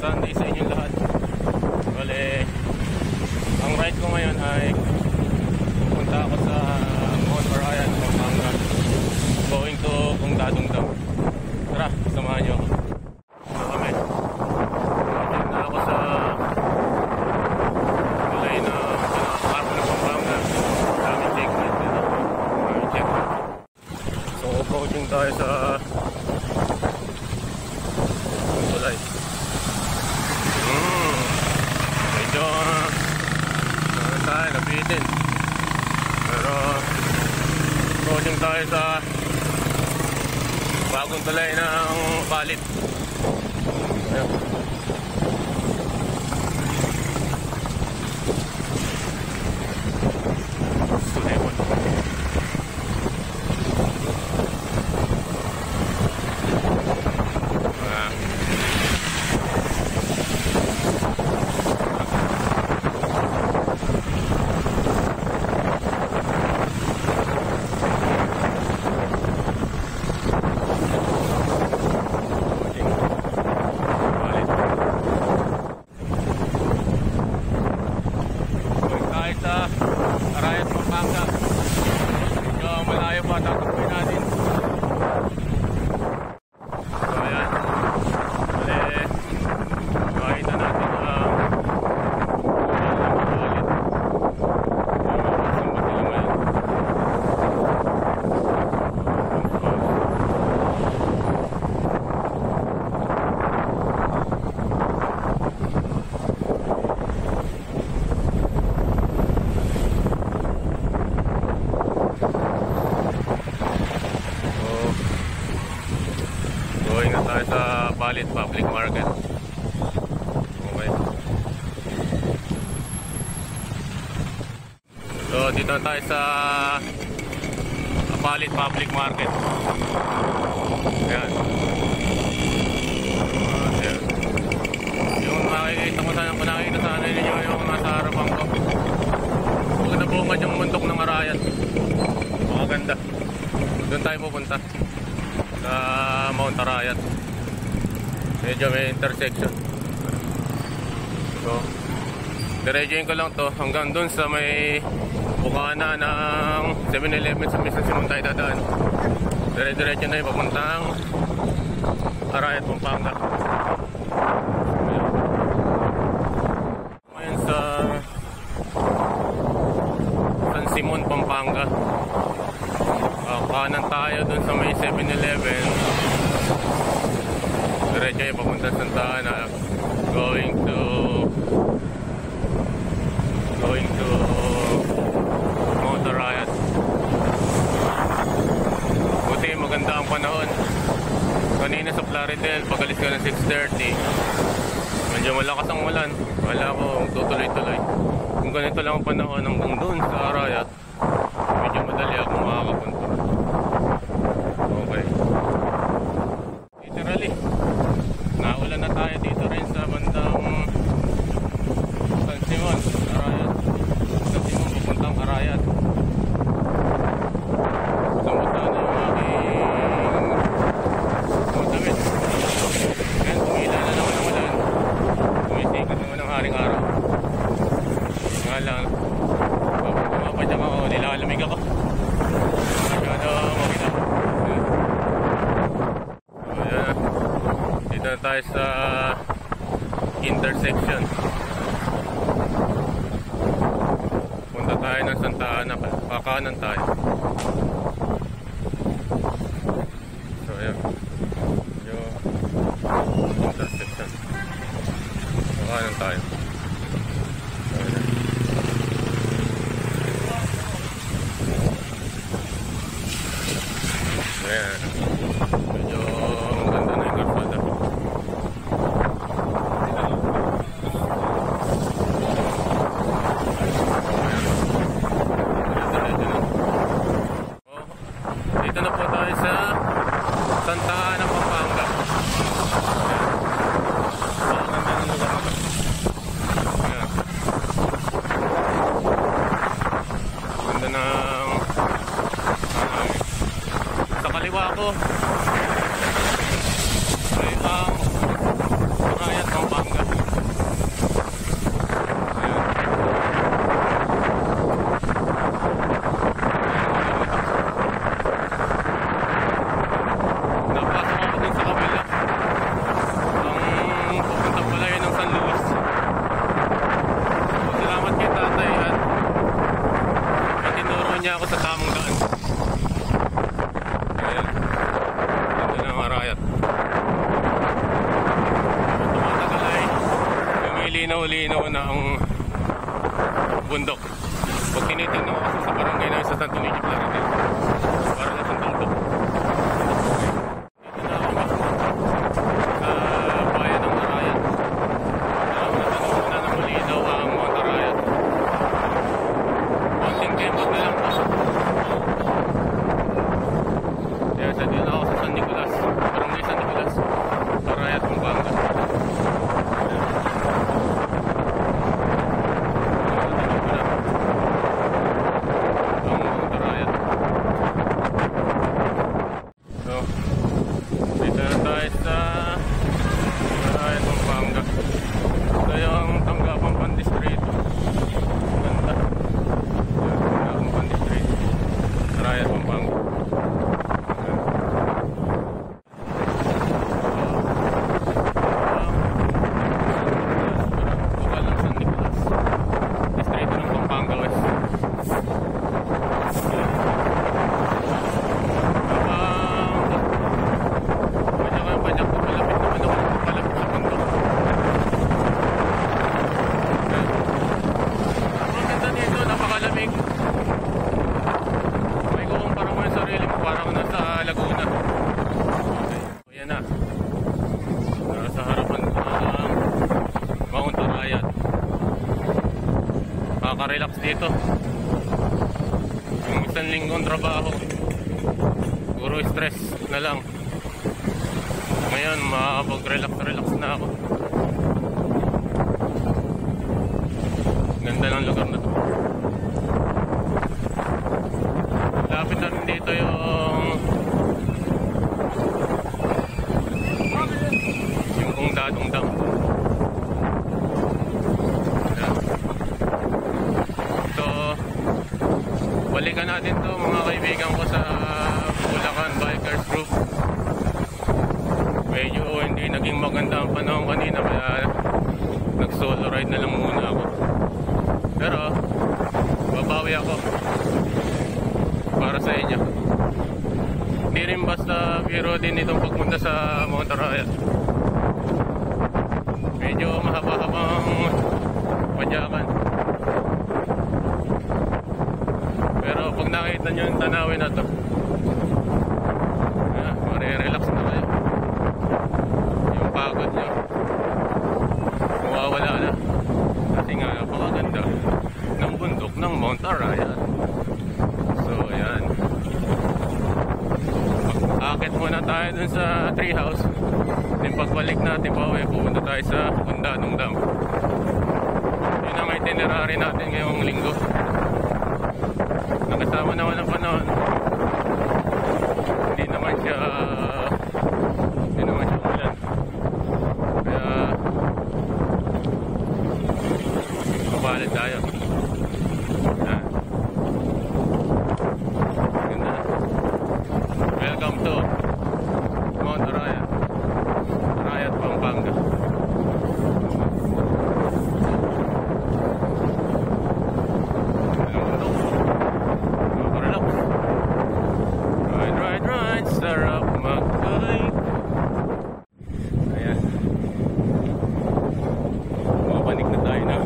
Sunday sa inyong lahat. Bale, ang ride ko ngayon ay pupunta ako sa Mount Arayan, Pampanga, going to Pungdadong Dam. Tara, samahan nyo ako. Ito kami. Nandito na ako sa tulay na pinaka-park ng Pampanga. Daming checkpoint dito. Daming checkpoint. So, approaching tayo sa tulay. Medyo tayo napitin, pero approaching tayo sa bagong tulay ng Palit. Ayan. Sulimon. Arayan, Pampanga. Medyo malayo pa, tatakbuhin natin. So ayan, makita natin tayo sa Palit Public Market. Okay. So dito na tayo sa Palit Public Market. Ayan. Ayan. Yung nakikita ko sana ninyo yung nasa harapan ko. Huwag na bungad yung muntok ng Arayan. Makaganda. Doon tayo pupunta sa Mount Arayan. Medyo may intersection. So, diretsuhin ko lang to hanggang dun sa may bukana ng 7-Eleven sa Misa Simon tayo dadaan. Dire-diretso na yung papuntang Arayan, Pampanga. Ngayon sa San Simon, Pampanga. Kanan tayo dun sa may 7-Eleven. Diretso yung papunta sa Santa Ana, going to Mount Arayan. Buti maganda ang panahon. Kanina sa Plaridel, pagalis ka ng 6:30, medyo malakas ang ulan. Wala ko tutuloy-tuloy. Kung ganito lang ang panahon hanggang dun sa Arayan, medyo madali ako makakapunta. Okay. Literally, naulan na tayo dito rin sa bandang San Simon, Arayan. San Simon, pupuntang Arayan. Sumuta na yung aking damit. Ayan, tumila na naman ang ulan. Tumisikat naman ang haring araw. Nga lang, pumapadyak ako, nilalamig ako. Masyado mabila. Dito na tayo sa intersection. Punta tayo ng Santa Ana, kakanan tayo. So ayan, yung intersection, kakanan tayo. So ayan. Ayan, medyo maganda na yung karsada. Dito na po tayo sa Santa Ana, Pampanga. Maganda ng lugar na to. malinaw na ang bundok. Pag tinitingnan ko kasi sa barangay na sa Santo Niño Plaridel, para lang sa bundok. Dito na ako sa bayan ng Arayat. Natanong na malinaw ang Mount Arayat. Konting kembot na lang. Kaya sa dito ako sa San Nicolas, barangay San Nicolas, Arayat, Pampanga. Relax dito. Yung isang linggong trabaho, puro stress na lang. Ngayon makakapag-relax na ako. Ganda ng lugar na to. Lapit na rin dito yung Dadong Dam. Balikan natin to mga kaibigan ko sa Bulacan Bikers Group. Medyo hindi naging maganda ang panahon kanina kaya nag solo ride na lang muna ako. Pero babawi ako para sa inyo. Hindi rin basta biro din itong pagpunta sa Mount Arayat. Medyo mahaba-habang padyakan. Pero pag nakita nyo yung tanawin na to, marirelax na kayo. Yung pagod nyo mawawala na. Kasi nga napakaganda ng bundok ng Mount Arayat. So ayan, akit muna tayo dun sa treehouse. Then pagbalik natin pauwi, pupunta tayo sa Dadong Dam. Yun ang itinerary natin ngayong linggo. Nakasama naman ang panahon. Hindi naman siya umulan. Kaya mabalad tayo. Ganda. Welcome to Mount Arayat, Arayat, Pampanga. Sarap mag-bike. Ayan, mapanik na tayo na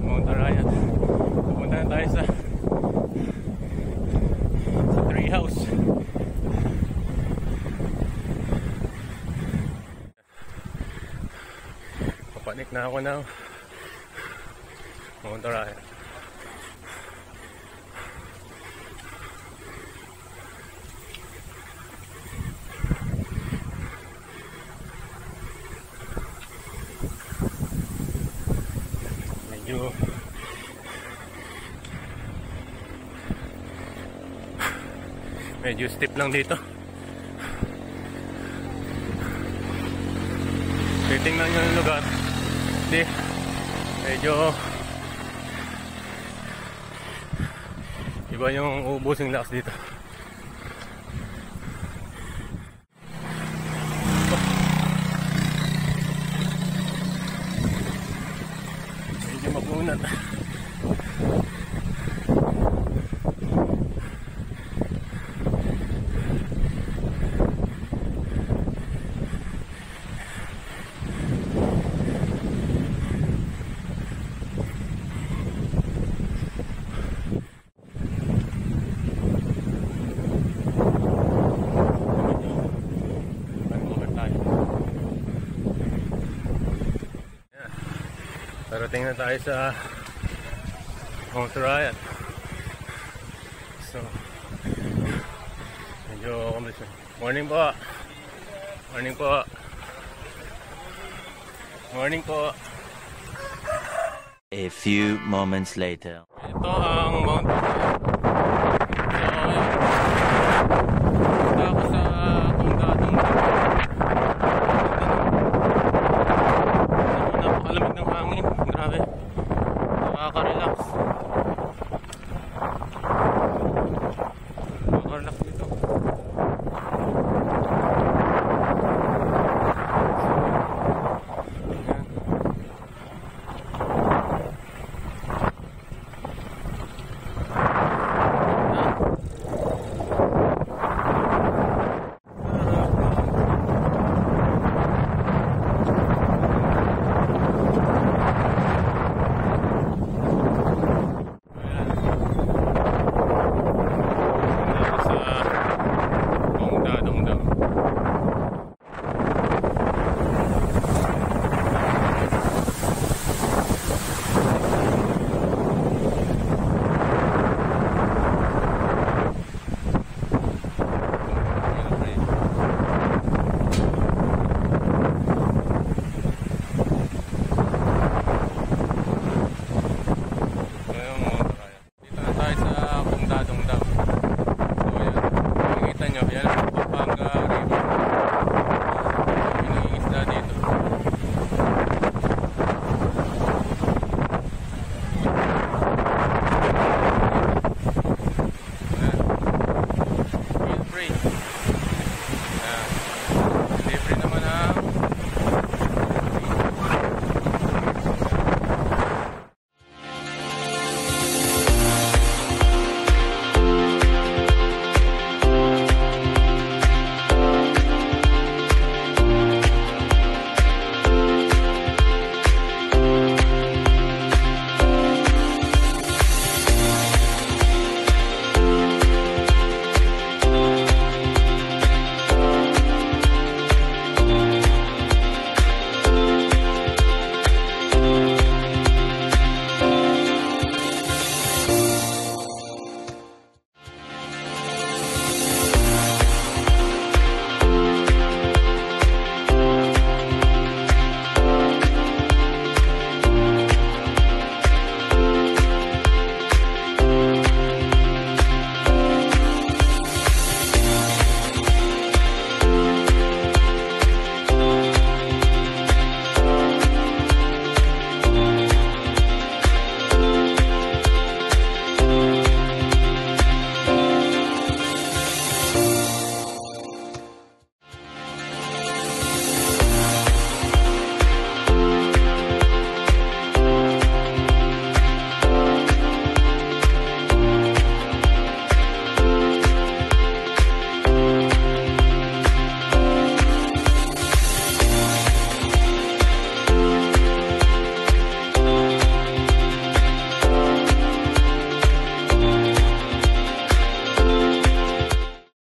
Mount Arayat. Pupunta na tayo sa treehouse. Mapanik na ako na Mount Arayat. Medyo steep lang dito. Titingnan nyo yung lugar. Hindi, medyo iba yung ubusing lakas dito. Medyo magunat. Parating na tayo sa Mount Arayat. So, medyo komplex. Morning po. Morning po. Morning po. A few moments later. Ito ang Mount Arayat. So, punta ako sa Tunggadong. Napakalamig ng hangin. Grabe. Nakaka-relax. Nakaka-relax dito.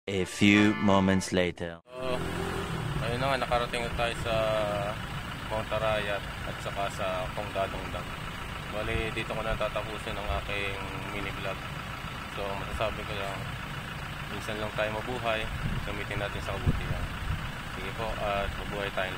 A few moments later. Ayun na nga, nakarating na tayo sa Mount Arayat at saka sa Tunggadong Dam. Bali, dito ko na tatapusin ang aking mini vlog. So, masasabi ko lang, minsan lang tayo mabuhay, gamitin natin sa kabutihan. Sige po, at mabuhay tayo.